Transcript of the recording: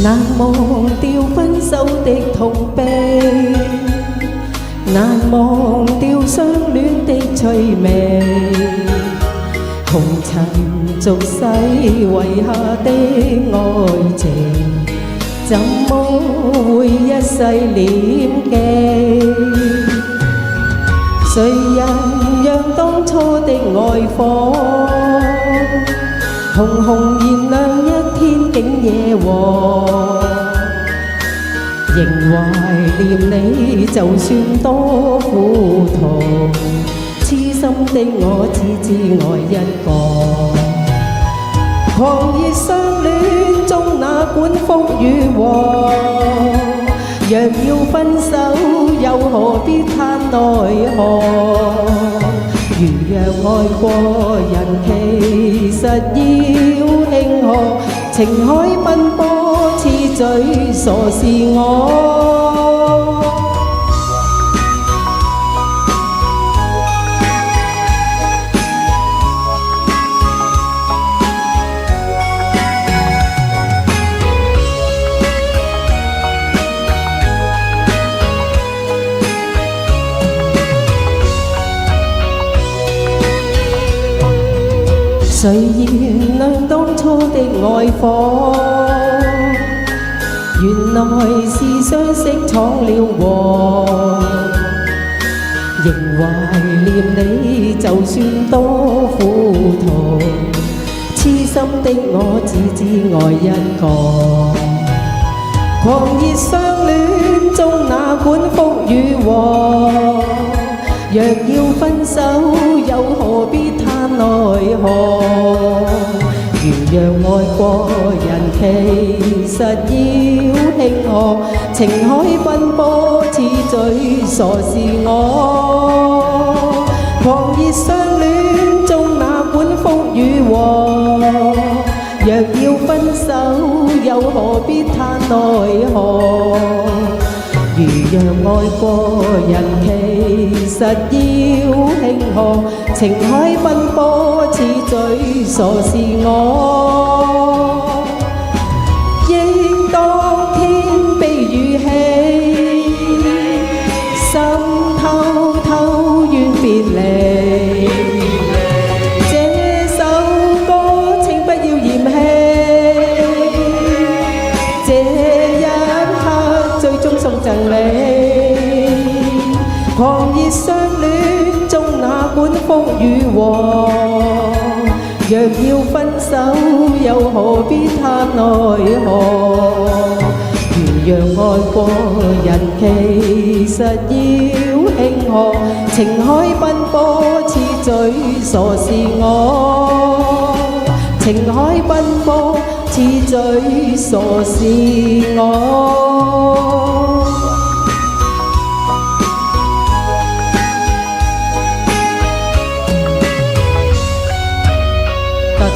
難忘掉分手的痛悲，難忘掉相戀的趣味，紅塵俗世遺下的愛情，怎麼會一世念記？誰人讓當初的愛火熊熊燃亮一天竟夜和？仍懷念你，就算多苦痛，痴心的我只知愛一個。狂熱相戀中哪管福與禍？若要分手，又何必嘆奈何？如若愛過人，其實要慶賀，情海奔波，痴醉傻是我。誰燃亮當初的愛火？原來是相識闖了禍。仍懷念你，就算多苦痛，痴心的我只知愛一個。狂熱相戀中哪管福與禍？若要分手，又何必嘆奈何？如若愛過人，其實要慶賀，情海奔波，痴醉傻是我。狂熱相戀中哪管福與禍？若要分手，又何必嘆奈何？如若愛過人，其實要慶賀，情海奔波，痴醉傻是我。應當天悲與喜，心偷偷怨別離。這首歌請不要嫌棄，這一刻最終送贈你。狂熱相戀中哪管福與禍？若要分手，又何必嘆奈何？如若愛過人，其實要慶賀，情海奔波，痴醉傻是我。情海奔波，痴醉傻是我。多謝。